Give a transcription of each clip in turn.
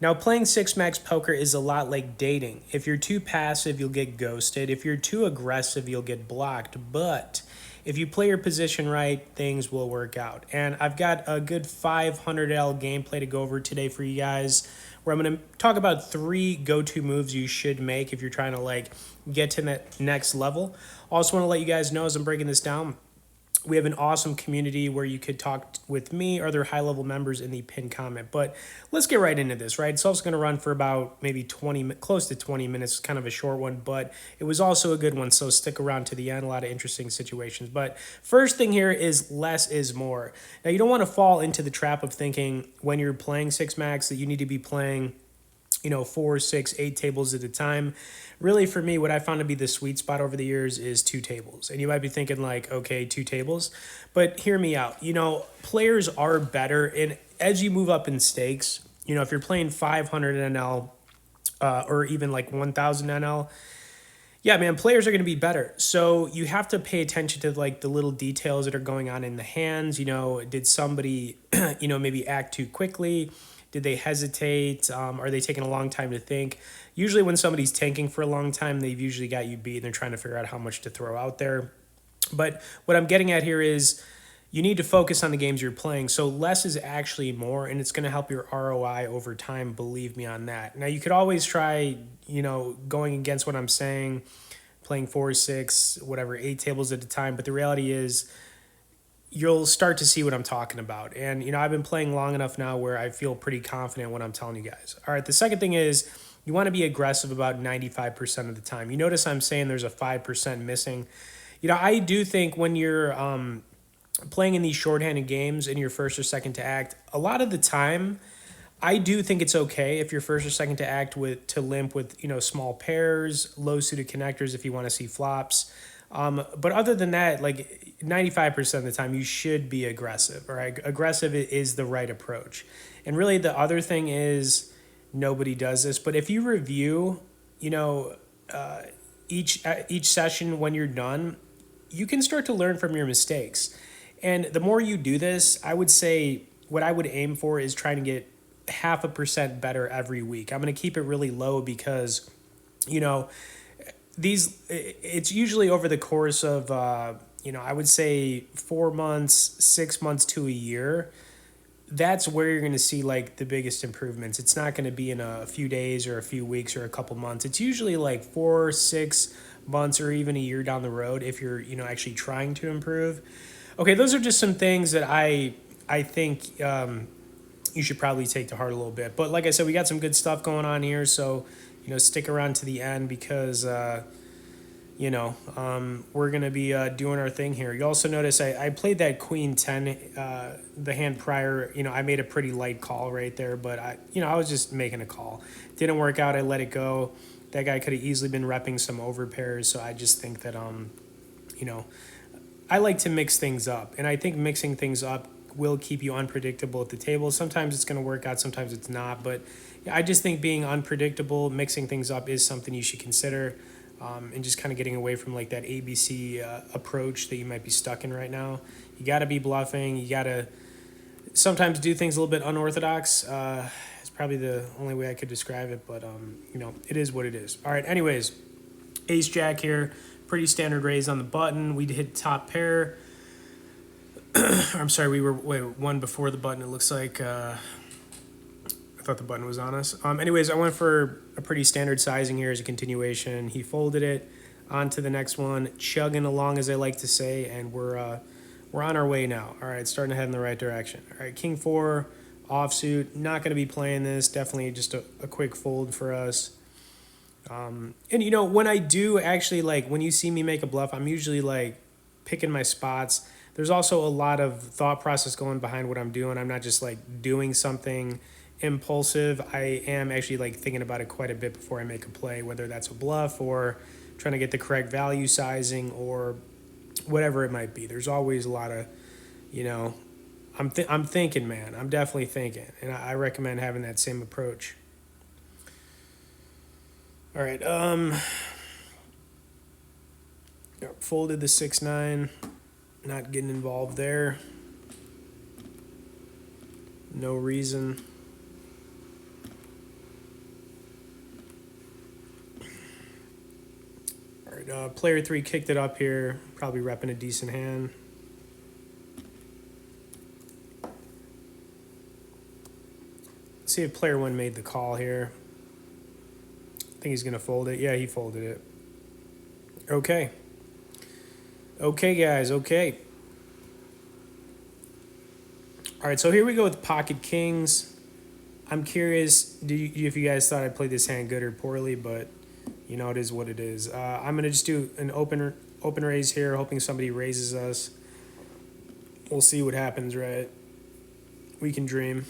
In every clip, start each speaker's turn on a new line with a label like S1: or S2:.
S1: Now, playing six max poker is a lot like dating. If you're too passive, you'll get ghosted. If you're too aggressive, you'll get blocked. But if you play your position right, things will work out. And I've got a good 500L gameplay to go over today for you guys, where I'm going to talk about 3 go-to moves you should make if you're trying to like get to that next level. Also want to let you guys know as I'm breaking this down, we have an awesome community where you could talk with me or other high-level members in the pinned comment. But let's get right into this, right? So it's going to run for about maybe 20, close to 20 minutes, kind of a short one, but it was also a good one, so stick around to the end, a lot of interesting situations. But first thing here is less is more. Now, you don't want to fall into the trap of thinking when you're playing six max that you need to be playing 4, 6, 8 tables at a time. Really, for me, what I found to be the sweet spot over the years is 2 tables. And you might be thinking like, okay, 2 tables, but hear me out. Players are better, and as you move up in stakes, if you're playing 500 NL or even like 1,000 NL, yeah, man, players are going to be better. So you have to pay attention to like the little details that are going on in the hands. Did somebody, maybe act too quickly? Did they hesitate? Are they taking a long time to think? Usually when somebody's tanking for a long time, they've usually got you beat and they're trying to figure out how much to throw out there. But what I'm getting at here is you need to focus on the games you're playing. So less is actually more, and it's going to help your ROI over time, believe me on that. Now, you could always try, going against what I'm saying, playing 4, 6, whatever, 8 tables at a time. But the reality is you'll start to see what I'm talking about. And, I've been playing long enough now where I feel pretty confident when I'm telling you guys. All right, the second thing is you want to be aggressive about 95% of the time. You notice I'm saying there's a 5% missing. I do think when you're playing in these shorthanded games in your first or second to act, a lot of the time, I do think it's okay if you're first or second to act to limp with, small pairs, low suited connectors if you want to see flops. But other than that, like 95% of the time, you should be aggressive. All right, aggressive is the right approach. And really, the other thing is nobody does this, but if you review, each session when you're done, you can start to learn from your mistakes. And the more you do this, I would say what I would aim for is trying to get 0.5% better every week. I'm going to keep it really low because, it's usually over the course of, I would say 4 months, 6 months to a year. That's where you're going to see like the biggest improvements. It's not going to be in a few days or a few weeks or a couple months. It's usually like 4, 6 months or even a year down the road if you're, actually trying to improve. Okay, those are just some things that I think you should probably take to heart a little bit. But like I said, we got some good stuff going on here, so stick around to the end because we're gonna be doing our thing here. You also notice I played that Queen 10, the hand prior. I made a pretty light call right there, but I was just making a call. Didn't work out. I let it go. That guy could have easily been repping some over pairs. So I just think that I like to mix things up, and I think mixing things up will keep you unpredictable at the table. Sometimes it's going to work out, sometimes it's not. But I just think being unpredictable, mixing things up is something you should consider, and just kind of getting away from like that ABC approach that you might be stuck in right now. You got to be bluffing. You got to sometimes do things a little bit unorthodox. It's probably the only way I could describe it, but it is what it is. All right, anyways, ace jack here. Pretty standard raise on the button. We hit top pair. I'm sorry, we were one before the button. It looks like I thought the button was on us. Anyways, I went for a pretty standard sizing here as a continuation. He folded it. On to the next one, chugging along as I like to say, and we're on our way now. All right, starting to head in the right direction. All right, king 4 offsuit. Not going to be playing this. Definitely just a quick fold for us. And when I do actually, like when you see me make a bluff, I'm usually like picking my spots. There's also a lot of thought process going behind what I'm doing. I'm not just like doing something impulsive. I am actually like thinking about it quite a bit before I make a play, whether that's a bluff or trying to get the correct value sizing or whatever it might be. There's always a lot of, I'm thinking, man. I'm definitely thinking, and I recommend having that same approach. All right, folded the 6-9, not getting involved there. No reason. player 3 kicked it up here, probably repping a decent hand. Let's see if player 1 made the call here. I think he's going to fold it. Yeah, he folded it. Okay. Okay, guys, okay. All right, so here we go with pocket kings. I'm curious if you guys thought I played this hand good or poorly, but you know, it is what it is. I'm going to just do an open raise here, hoping somebody raises us. We'll see what happens, right? We can dream.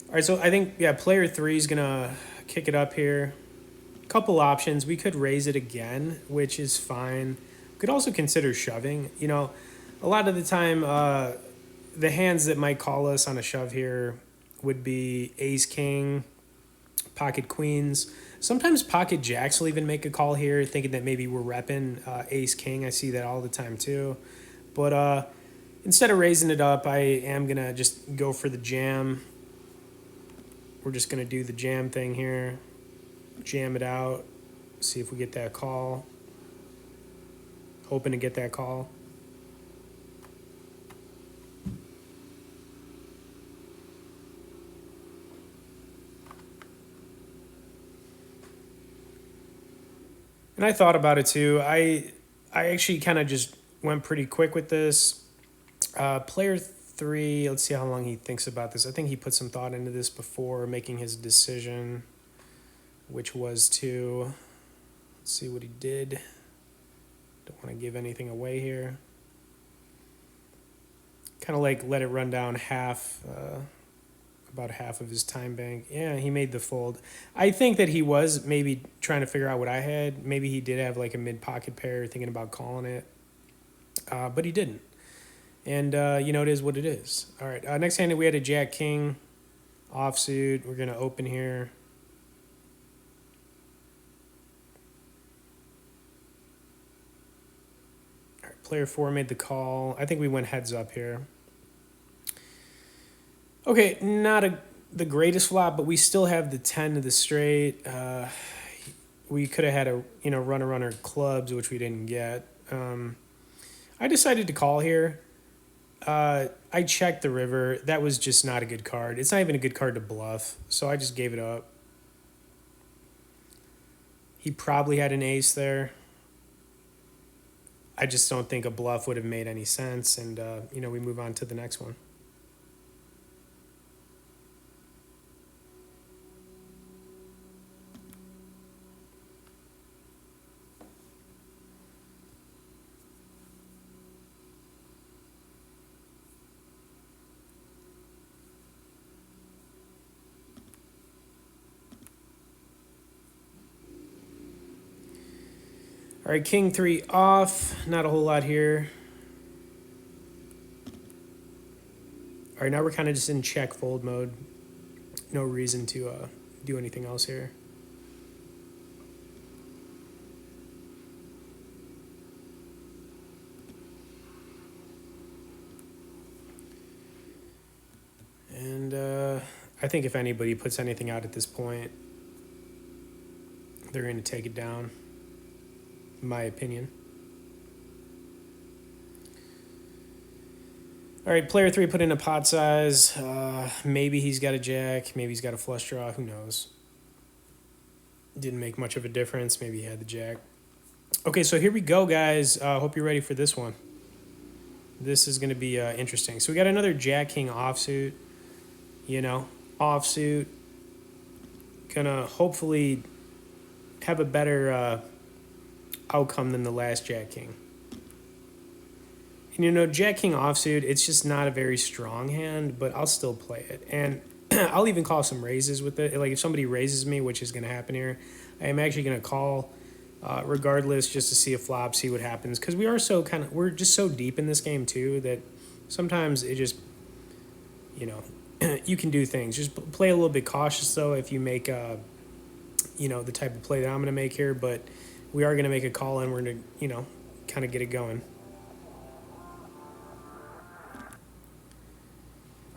S1: All right, so I think, yeah, player 3 is going to kick it up here. Couple options. We could raise it again, which is fine. We could also consider shoving. You know, a lot of the time, the hands that might call us on a shove here would be ace king, pocket queens. Sometimes pocket jacks will even make a call here, thinking that maybe we're repping ace king. I see that all the time too. But instead of raising it up, I am going to just go for the jam. We're just going to do the jam thing here. Jam it out. See if we get that call. Hoping to get that call. And I thought about it too. I actually kind of just went pretty quick with this. Player 3, let's see how long he thinks about this. I think he put some thought into this before making his decision, which was to, let's see what he did. Don't want to give anything away here. Kind of like let it run down half, about half of his time bank. Yeah, he made the fold. I think that he was maybe trying to figure out what I had. Maybe he did have like a mid-pocket pair, thinking about calling it. But he didn't. And, you know, it is what it is. All right, next hand we had a jack-king offsuit. We're going to open here. All right, player 4 made the call. I think we went heads up here. Okay, not the greatest flop, but we still have the 10 to the straight. We could have had a runner clubs, which we didn't get. I decided to call here. I checked the river. That was just not a good card. It's not even a good card to bluff, so I just gave it up. He probably had an ace there. I just don't think a bluff would have made any sense, and we move on to the next one. All right, king 3 off. Not a whole lot here. All right, now we're kind of just in check fold mode. No reason to do anything else here. And I think if anybody puts anything out at this point, they're going to take it down. In my opinion. All right, player 3 put in a pot size. Maybe he's got a jack. Maybe he's got a flush draw. Who knows? Didn't make much of a difference. Maybe he had the jack. Okay, so here we go, guys. Hope you're ready for this one. This is going to be interesting. So we got another jack-king offsuit. Offsuit. Gonna hopefully have a better outcome than the last jack-king. And jack-king offsuit, it's just not a very strong hand, but I'll still play it. And I'll even call some raises with it. Like if somebody raises me, which is going to happen here, I am actually going to call regardless just to see a flop, see what happens. Because we're just so deep in this game too that sometimes it just, you can do things. Just play a little bit cautious though if you make, the type of play that I'm going to make here. But we are going to make a call and we're going to, kind of get it going.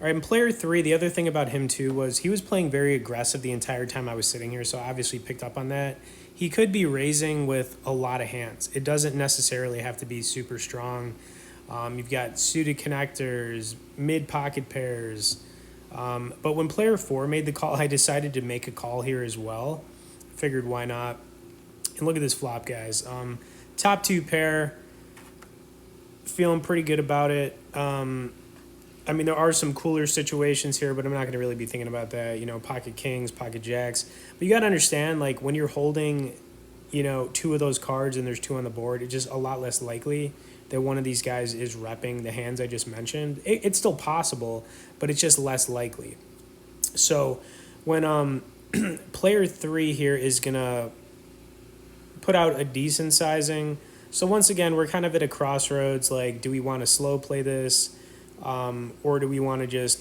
S1: All right, and player three, the other thing about him too was he was playing very aggressive the entire time I was sitting here, so I obviously picked up on that. He could be raising with a lot of hands. It doesn't necessarily have to be super strong. You've got suited connectors, mid pocket pairs. But when player four made the call, I decided to make a call here as well. Figured why not. And look at this flop, guys. Top two pair, feeling pretty good about it. I mean, there are some cooler situations here, but I'm not going to really be thinking about that. You know, pocket kings, pocket jacks. But you got to understand, like, when you're holding, you know, two of those cards and there's two on the board, it's just a lot less likely that one of these guys is repping the hands I just mentioned. It's still possible, but it's just less likely. So when player three here is going to put out a decent sizing. So once again, we're kind of at a crossroads. Like, do we want to slow play this? Or do we want to just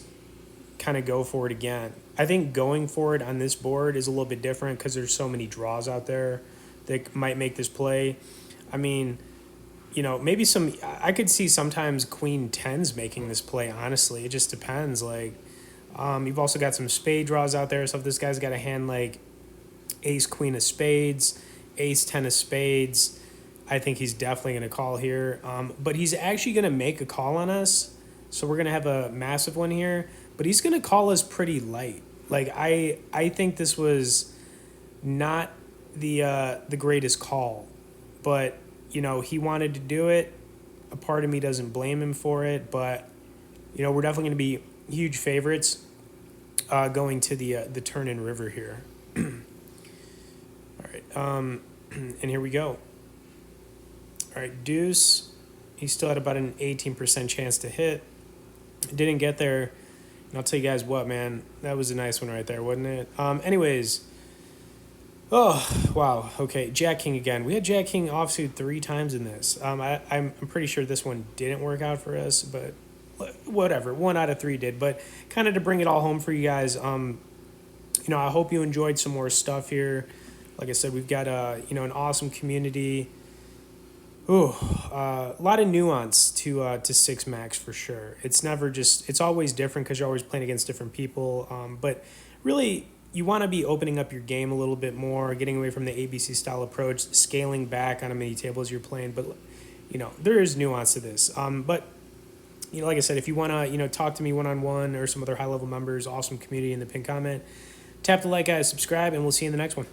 S1: kind of go for it again? I think going for it on this board is a little bit different because there's so many draws out there that might make this play. I mean, you know, maybe I could see sometimes queen tens making this play, honestly. It just depends. Like, you've also got some spade draws out there. So if this guy's got a hand like ace queen of spades, ace ten of spades, I think he's definitely going to call here. But he's actually going to make a call on us. So we're going to have a massive one here, but he's going to call us pretty light. Like, I think this was not the greatest call, but, you know, he wanted to do it. A part of me doesn't blame him for it, but, you know, we're definitely going to be huge favorites going to the turn-in river here. All right, and here we go. All right, deuce. He still had about an 18% chance to hit. Didn't get there. And I'll tell you guys what, man, that was a nice one right there, wasn't it? Anyways, oh, wow. Okay, Jack King again. We had Jack King offsuit 3 times in this. I'm pretty sure this one didn't work out for us, but whatever. 1 out of 3 did. But kind of to bring it all home for you guys, you know, I hope you enjoyed some more stuff here. Like I said, we've got you know, an awesome community. Ooh, a lot of nuance to six max for sure. It's never just, it's always different because you're always playing against different people. But really, you want to be opening up your game a little bit more, getting away from the ABC style approach, scaling back on how many tables you're playing. But, you know, there is nuance to this. But, you know, like I said, if you want to, you know, talk to me one-on-one or some other high-level members, awesome community in the pinned comment, tap the like, guys, subscribe, and we'll see you in the next one.